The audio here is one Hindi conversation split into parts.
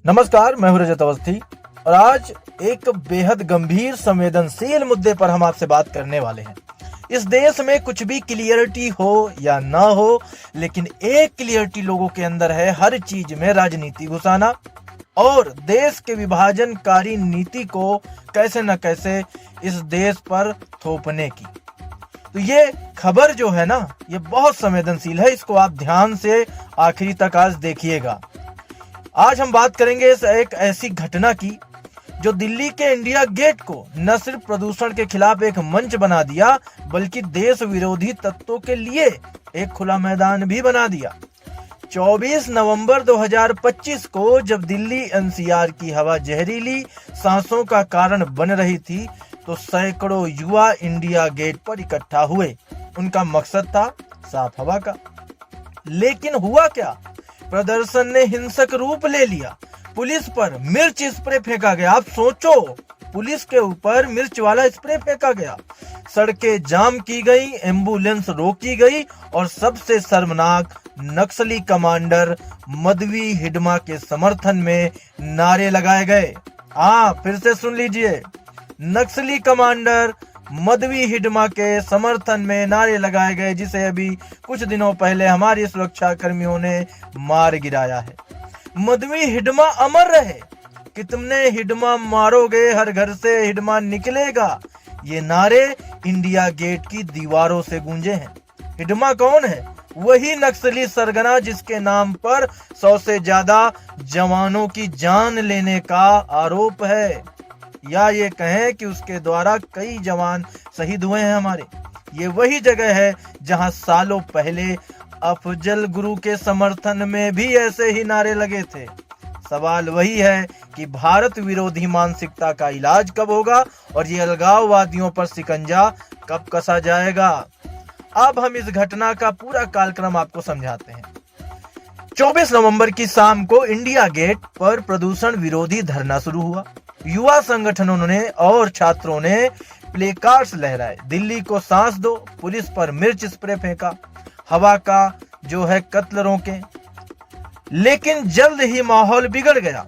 नमस्कार, मैं हूं रजत अवस्थी और आज एक बेहद गंभीर संवेदनशील मुद्दे पर हम आपसे बात करने वाले हैं। इस देश में कुछ भी क्लियरिटी हो या ना हो, लेकिन एक क्लियरिटी लोगों के अंदर है, हर चीज में राजनीति घुसाना और देश के विभाजनकारी नीति को कैसे न कैसे इस देश पर थोपने की। तो ये खबर जो है ना, ये बहुत संवेदनशील है। इसको आप ध्यान से आखिरी तक आज देखिएगा। आज हम बात करेंगे इस एक ऐसी घटना की जो दिल्ली के इंडिया गेट को न सिर्फ प्रदूषण के खिलाफ एक मंच बना दिया, बल्कि देश विरोधी तत्वों के लिए एक खुला मैदान भी बना दिया। 24 नवंबर 2025 को जब दिल्ली एनसीआर की हवा जहरीली सांसों का कारण बन रही थी, तो सैकड़ों युवा इंडिया गेट पर इकट्ठा हुए। उनका मकसद था साफ हवा का। लेकिन हुआ क्या? प्रदर्शन ने हिंसक रूप ले लिया। पुलिस पर मिर्च स्प्रे फेंका गया। आप सोचो, पुलिस के ऊपर मिर्च वाला स्प्रे फेंका गया। सड़कें जाम की गई, एम्बुलेंस रोकी गई और सबसे शर्मनाक, नक्सली कमांडर मदवी हिडमा के समर्थन में नारे लगाए गए। फिर से सुन लीजिए, नक्सली कमांडर मदवी हिडमा के समर्थन में नारे लगाए गए, जिसे अभी कुछ दिनों पहले हमारी सुरक्षा कर्मियों ने मार गिराया है। मदवी हिडमा अमर रहे। कितने हिडमा मारोगे, हर घर से हिडमा निकलेगा, ये नारे इंडिया गेट की दीवारों से गूंजे हैं। हिडमा कौन है? वही नक्सली सरगना जिसके नाम पर 100 से ज्यादा जवानों की जान लेने का आरोप है, या ये कहें कि उसके द्वारा कई जवान शहीद हुए हैं हमारे। ये वही जगह है जहां सालों पहले अफजल गुरु के समर्थन में भी ऐसे ही नारे लगे थे। सवाल वही है कि भारत विरोधी मानसिकता का इलाज कब होगा और ये अलगाववादियों पर शिकंजा कब कसा जाएगा। अब हम इस घटना का पूरा कालक्रम आपको समझाते हैं। 24 नवंबर की शाम को इंडिया गेट पर प्रदूषण विरोधी धरना शुरू हुआ। युवा संगठनों ने और छात्रों ने प्लेकार्ड्स लहराए। दिल्ली को सांस दो, पुलिस पर मिर्च स्प्रे फेंका, हवा का जो है कत्ल रोके। लेकिन जल्द ही माहौल बिगड़ गया।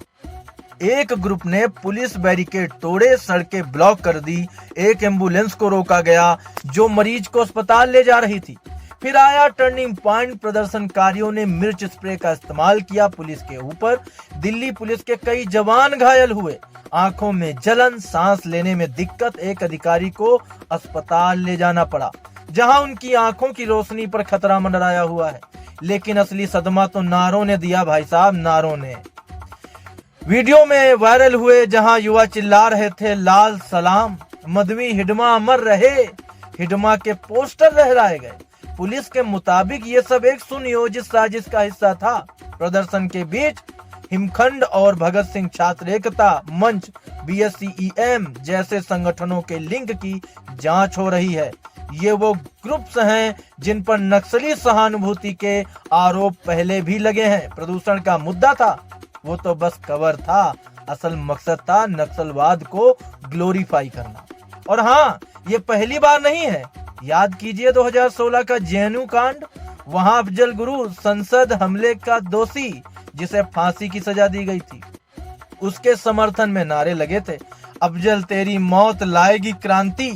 एक ग्रुप ने पुलिस बैरिकेड तोड़े, सड़कें ब्लॉक कर दी, एक एम्बुलेंस को रोका गया जो मरीज को अस्पताल ले जा रही थी। फिर आया टर्निंग पॉइंट। प्रदर्शनकारियों ने मिर्च स्प्रे का इस्तेमाल किया पुलिस के ऊपर। दिल्ली पुलिस के कई जवान घायल हुए। आंखों में जलन, सांस लेने में दिक्कत। एक अधिकारी को अस्पताल ले जाना पड़ा, जहां उनकी आंखों की रोशनी पर खतरा मंडराया हुआ है। लेकिन असली सदमा तो नारों ने दिया भाई साहब, नारों ने। वीडियो में वायरल हुए जहां युवा चिल्ला रहे थे, लाल सलाम, मदवी हिडमा अमर रहे। हिडमा के पोस्टर लहराए गए। पुलिस के मुताबिक ये सब एक सुनियोजित साजिश का हिस्सा था। प्रदर्शन के बीच हिमखंड और भगत सिंह छात्र एकता मंच, BSCEM जैसे संगठनों के लिंक की जांच हो रही है। ये वो ग्रुप्स हैं जिन पर नक्सली सहानुभूति के आरोप पहले भी लगे हैं। प्रदूषण का मुद्दा था, वो तो बस कवर था। असल मकसद था नक्सलवाद को ग्लोरीफाई करना। और हाँ, ये पहली बार नहीं है। याद कीजिए 2016 का JNU कांड। वहां अफजल गुरु संसद हमले का दोषी, जिसे फांसी की सजा दी गई थी, उसके समर्थन में नारे लगे थे, अफजल तेरी मौत लाएगी क्रांति।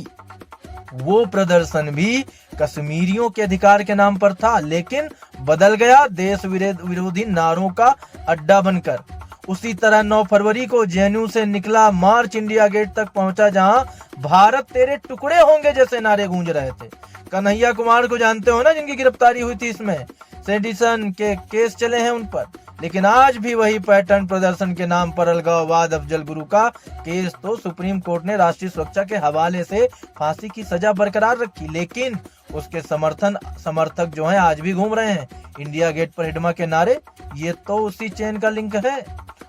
वो प्रदर्शन भी कश्मीरियों के अधिकार के नाम पर था, लेकिन बदल गया देश विरोधी नारों का अड्डा बनकर। उसी तरह 9 फरवरी को JNU से निकला मार्च इंडिया गेट तक पहुंचा, जहां भारत तेरे टुकड़े होंगे जैसे नारे गूंज रहे थे। कन्हैया कुमार को जानते हो ना, जिनकी गिरफ्तारी हुई थी, इसमें सेडिशन के केस चले हैं उन पर। लेकिन आज भी वही पैटर्न। प्रदर्शन के नाम पर अलगाववाद, अफजल गुरु का केस तो सुप्रीम कोर्ट ने राष्ट्रीय सुरक्षा के हवाले से फांसी की सजा बरकरार रखी, लेकिन उसके समर्थक जो हैं आज भी घूम रहे हैं। इंडिया गेट पर हिडमा के नारे, ये तो उसी चेन का लिंक है।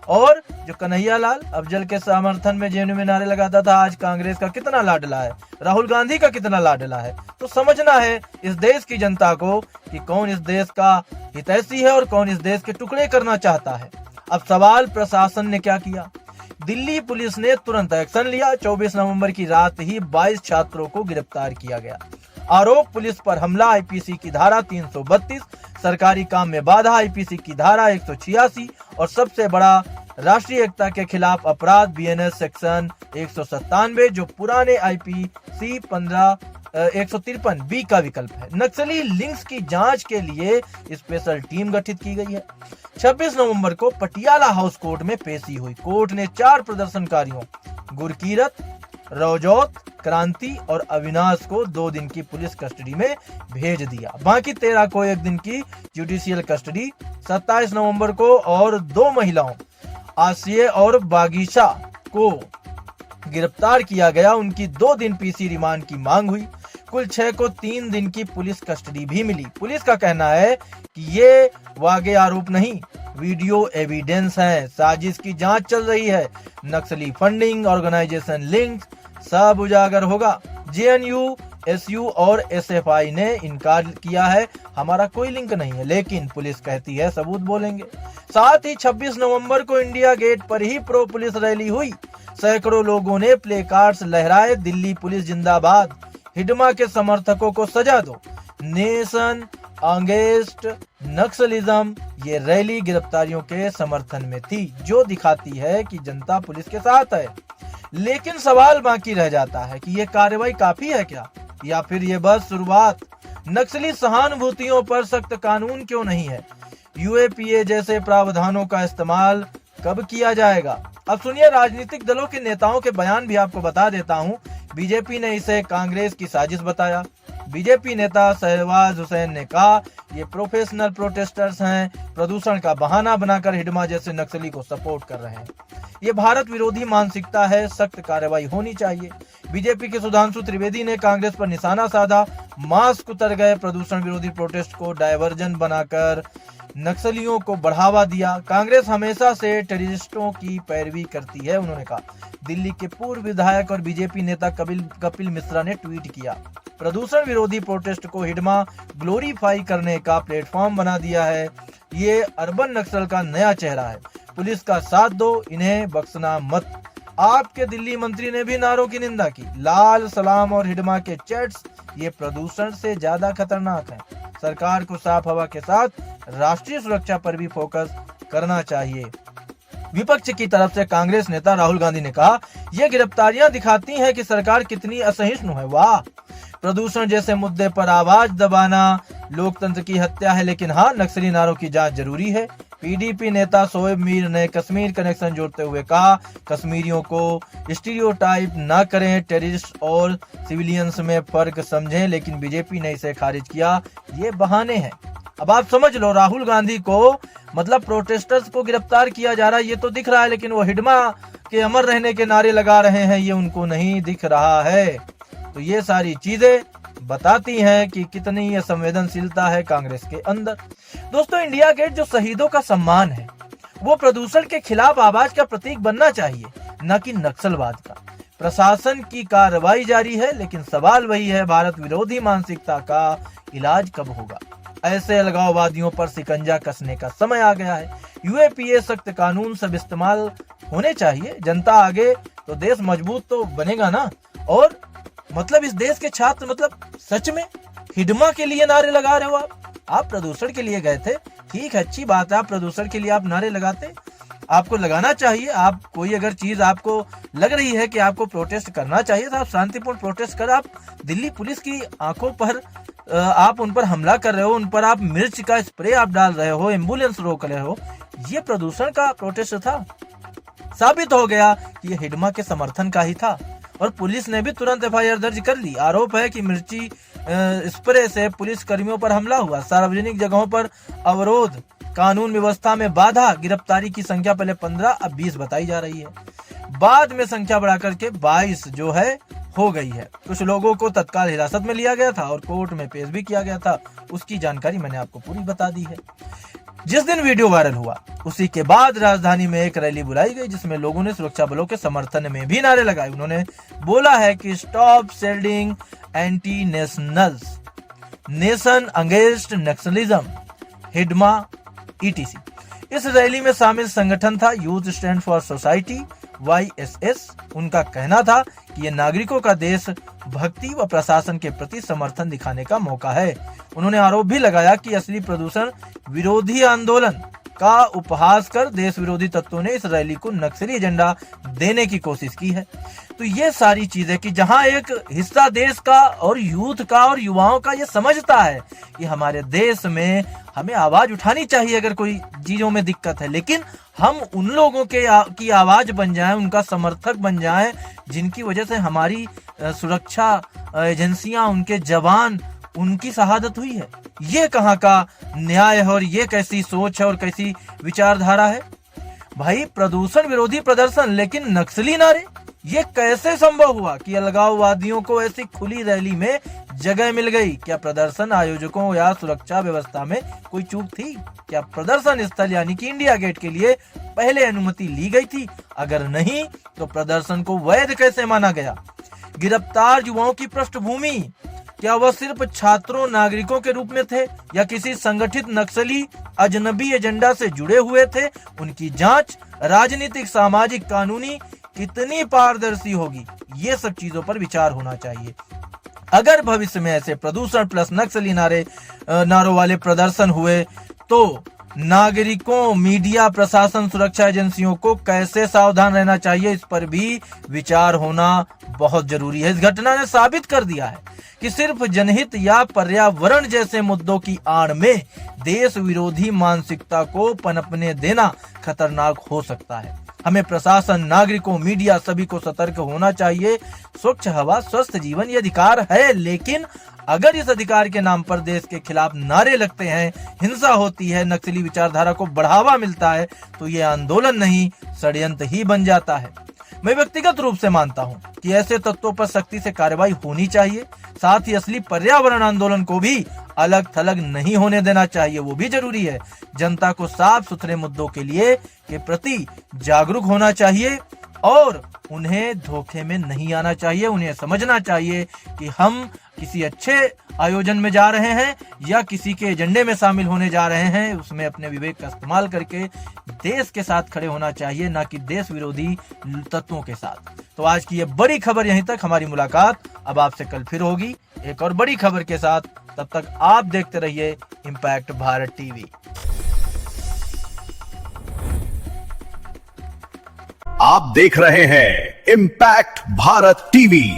और जो कन्हैया लाल अफजल के समर्थन में JNU में नारे लगाता था, आज कांग्रेस का कितना लाडला है, राहुल गांधी का कितना लाडला है। तो समझना है इस देश की जनता को कि कौन इस देश का हितैषी है और कौन इस देश के टुकड़े करना चाहता है। अब सवाल, प्रशासन ने क्या किया? दिल्ली पुलिस ने तुरंत एक्शन लिया। 24 नवंबर की रात ही 22 छात्रों को गिरफ्तार किया गया। आरोप, पुलिस पर हमला, आईपीसी की धारा 332, सरकारी काम में बाधा, आईपीसी की धारा 186 और सबसे बड़ा राष्ट्रीय एकता के खिलाफ अपराध बीएनएस सेक्शन 197 जो पुराने आईपीसी 153 बी का विकल्प है। नक्सली लिंक्स की जांच के लिए स्पेशल टीम गठित की गई है। 26 नवंबर को पटियाला हाउस कोर्ट में पेशी हुई। कोर्ट ने 4 प्रदर्शनकारियों गुरकीरत, रौजौत, क्रांति और अविनाश को 2 दिन की पुलिस कस्टडी में भेज दिया। बाकी 13 को 1 दिन की जुडिशियल कस्टडी। 27 नवंबर को और 2 महिलाओं आसिये और बागीशा को गिरफ्तार किया गया। उनकी 2 दिन पीसी रिमांड की मांग हुई। कुल 6 को 3 दिन की पुलिस कस्टडी भी मिली। पुलिस का कहना है कि ये वागे आरोप नहीं, वीडियो एविडेंस है। साजिश की जांच चल रही है। नक्सली फंडिंग, ऑर्गेनाइजेशन लिंक सब उजागर होगा। जेएनयू, एसयू और एसएफआई ने इनकार किया है, हमारा कोई लिंक नहीं है, लेकिन पुलिस कहती है सबूत बोलेंगे। साथ ही 26 नवंबर को इंडिया गेट पर ही प्रो पुलिस रैली हुई। सैकड़ों लोगों ने प्ले कार्ड्स लहराए, दिल्ली पुलिस जिंदाबाद, हिडमा के समर्थकों को सजा दो, नेशन अगेंस्ट नक्सलिज्म। ये रैली गिरफ्तारियों के समर्थन में थी, जो दिखाती है कि जनता पुलिस के साथ है। लेकिन सवाल बाकी रह जाता है कि ये कार्रवाई काफी है क्या, या फिर ये बस शुरुआत। नक्सली सहानुभूतियों पर सख्त कानून क्यों नहीं है? यूएपीए जैसे प्रावधानों का इस्तेमाल कब किया जाएगा? अब सुनिए राजनीतिक दलों के नेताओं के बयान भी आपको बता देता हूं। बीजेपी ने इसे कांग्रेस की साजिश बताया। बीजेपी नेता शहबाज हुसैन ने कहा ये प्रोफेशनल प्रोटेस्टर्स हैं, प्रदूषण का बहाना बनाकर हिडमा जैसे नक्सली को सपोर्ट कर रहे हैं। ये भारत विरोधी मानसिकता है, सख्त कार्रवाई होनी चाहिए। बीजेपी के सुधांशु त्रिवेदी ने कांग्रेस पर निशाना साधा। मास्क उतर गए, प्रदूषण विरोधी प्रोटेस्ट को डायवर्जन बनाकर नक्सलियों को बढ़ावा दिया। कांग्रेस हमेशा से टेररिस्टों की पैरवी करती है, उन्होंने कहा। दिल्ली के पूर्व विधायक और बीजेपी नेता कपिल मिश्रा ने ट्वीट किया, प्रदूषण विरोधी प्रोटेस्ट को हिडमा ग्लोरीफाई करने का प्लेटफॉर्म बना दिया है। ये अर्बन नक्सल का नया चेहरा है। पुलिस का साथ दो, इन्हें बख्शना मत। आपके दिल्ली मंत्री ने भी नारों की निंदा की। लाल सलाम और हिडमा के चैट्स ये प्रदूषण से ज्यादा खतरनाक हैं। सरकार को साफ हवा के साथ राष्ट्रीय सुरक्षा पर भी फोकस करना चाहिए। विपक्ष की तरफ से कांग्रेस नेता राहुल गांधी ने कहा, ये गिरफ्तारियां दिखाती हैं कि सरकार कितनी असहिष्णु है। वाह, प्रदूषण जैसे मुद्दे पर आवाज दबाना लोकतंत्र की हत्या है, लेकिन हाँ, नक्सली नारों की जांच जरूरी है। पीडीपी नेता शोएब मीर ने कश्मीर कनेक्शन जोड़ते हुए कहा, कश्मीरियों को स्टीरियोटाइप न करें, टेररिस्ट और सिविलियंस में फर्क समझें। लेकिन बीजेपी ने इसे खारिज किया, ये बहाने हैं। अब आप समझ लो, राहुल गांधी को मतलब प्रोटेस्टर्स को गिरफ्तार किया जा रहा है ये तो दिख रहा है, लेकिन वो हिडमा के अमर रहने के नारे लगा रहे हैं ये उनको नहीं दिख रहा है। तो ये सारी चीजें बताती हैं कि कितनी ये संवेदनशीलता है कांग्रेस के अंदर। दोस्तों, इंडिया गेट जो शहीदों का सम्मान है, वो प्रदूषण के खिलाफ आवाज का प्रतीक बनना चाहिए, न कि नक्सलवाद का। प्रशासन की कार्रवाई जारी है, लेकिन सवाल वही है, भारत विरोधी मानसिकता का इलाज कब होगा? ऐसे अलगाववादियों पर शिकंजा कसने का समय आ गया है। यूएपीए सख्त कानून सब इस्तेमाल होने चाहिए। जनता आगे तो देश मजबूत तो बनेगा ना। और मतलब इस देश के छात्र मतलब सच में हिडमा के लिए नारे लगा रहे हो आप प्रदूषण के लिए गए थे, ठीक है, अच्छी बात है, आप प्रदूषण के लिए आप नारे लगाते, आपको लगाना चाहिए। आप कोई अगर चीज आपको लग रही है कि आपको प्रोटेस्ट करना चाहिए तो आप शांतिपूर्ण प्रोटेस्ट कर। आप दिल्ली पुलिस की आंखों पर आप उन पर हमला कर रहे हो, उन पर आप मिर्च का स्प्रे आप डाल रहे हो, एम्बुलेंस रोक रहे हो, ये प्रदूषण का प्रोटेस्ट था। साबित हो गया कि ये हिडमा के समर्थन का ही था और पुलिस ने भी तुरंत एफआईआर दर्ज कर ली। आरोप है कि मिर्ची स्प्रे से पुलिस कर्मियों पर हमला हुआ, सार्वजनिक जगहों पर अवरोध, कानून व्यवस्था में बाधा। गिरफ्तारी की संख्या पहले 15 अब 20 बताई जा रही है, बाद में संख्या बढ़ाकर के 22 जो है हो गई है। कुछ लोगों को तत्काल हिरासत में लिया गया था और कोर्ट में पेश भी किया गया था, उसकी जानकारी मैंने आपको पूरी बता दी है। जिस दिन वीडियो वायरल हुआ उसी के बाद राजधानी में एक रैली बुलाई गई, जिसमें लोगों ने सुरक्षा बलों के समर्थन में भी नारे लगाए। उन्होंने बोला है कि stop सेल्डिंग anti nationals, nation against Naxalism, Hidma ETC। इस रैली में शामिल संगठन था youth stand for society YSS। उनका कहना था कि ये नागरिकों का देश भक्ति व प्रशासन के प्रति समर्थन दिखाने का मौका है। उन्होंने आरोप भी लगाया कि असली प्रदूषण विरोधी आंदोलन का उपहास कर देश विरोधी तत्वों ने इस रैली को नक्सली एजेंडा देने की कोशिश की है। तो ये सारी चीजें कि जहां एक हिस्सा देश का और यूथ का और युवाओं का ये समझता है कि हमारे देश में हमें आवाज उठानी चाहिए अगर कोई चीजों में दिक्कत है, लेकिन हम उन लोगों की आवाज बन जाएं, उनका समर्थक बन जाएं जिनकी वजह से हमारी सुरक्षा एजेंसियां, उनके जवान, उनकी शहादत हुई है। ये कहाँ का न्याय है और ये कैसी सोच है और कैसी विचारधारा है? भाई प्रदूषण विरोधी प्रदर्शन लेकिन नक्सली नारे, ये कैसे संभव हुआ कि अलगाववादियों को ऐसी खुली रैली में जगह मिल गई? क्या प्रदर्शन आयोजकों या सुरक्षा व्यवस्था में कोई चूक थी? क्या प्रदर्शन स्थल यानी कि इंडिया गेट के लिए पहले अनुमति ली गई थी? अगर नहीं तो प्रदर्शन को वैध कैसे माना गया? गिरफ्तार युवाओं की पृष्ठभूमि, क्या वह सिर्फ छात्रों, नागरिकों के रूप में थे या किसी संगठित नक्सली अजनबी एजेंडा से जुड़े हुए थे? उनकी जांच राजनीतिक, सामाजिक, कानूनी कितनी पारदर्शी होगी? ये सब चीजों पर विचार होना चाहिए। अगर भविष्य में ऐसे प्रदूषण प्लस नक्सली नारों वाले प्रदर्शन हुए तो नागरिकों, मीडिया, प्रशासन, सुरक्षा एजेंसियों को कैसे सावधान रहना चाहिए, इस पर भी विचार होना बहुत जरूरी है। इस घटना ने साबित कर दिया है कि सिर्फ जनहित या पर्यावरण जैसे मुद्दों की आड़ में देश विरोधी मानसिकता को पनपने देना खतरनाक हो सकता है। हमें प्रशासन, नागरिकों, मीडिया सभी को सतर्क होना चाहिए। स्वच्छ हवा, स्वस्थ जीवन ये अधिकार है, लेकिन अगर इस अधिकार के नाम पर देश के खिलाफ नारे लगते हैं, हिंसा होती है, नक्सली विचारधारा को बढ़ावा मिलता है, तो ये आंदोलन नहीं षड्यंत्र ही बन जाता है। मैं व्यक्तिगत रूप से मानता हूं कि ऐसे तत्वों पर सख्ती से कार्रवाई होनी चाहिए। साथ ही असली पर्यावरण आंदोलन को भी अलग थलग नहीं होने देना चाहिए, वो भी जरूरी है। जनता को साफ सुथरे मुद्दों के प्रति जागरूक होना चाहिए और उन्हें धोखे में नहीं आना चाहिए। उन्हें समझना चाहिए कि हम किसी अच्छे आयोजन में जा रहे हैं या किसी के एजेंडे में शामिल होने जा रहे हैं, उसमें अपने विवेक का इस्तेमाल करके देश के साथ खड़े होना चाहिए, ना कि देश विरोधी तत्वों के साथ। तो आज की ये बड़ी खबर यहीं तक। हमारी मुलाकात अब आपसे कल फिर होगी एक और बड़ी खबर के साथ। तब तक आप देखते रहिए इम्पैक्ट भारत टीवी। आप देख रहे हैं इम्पैक्ट भारत टीवी।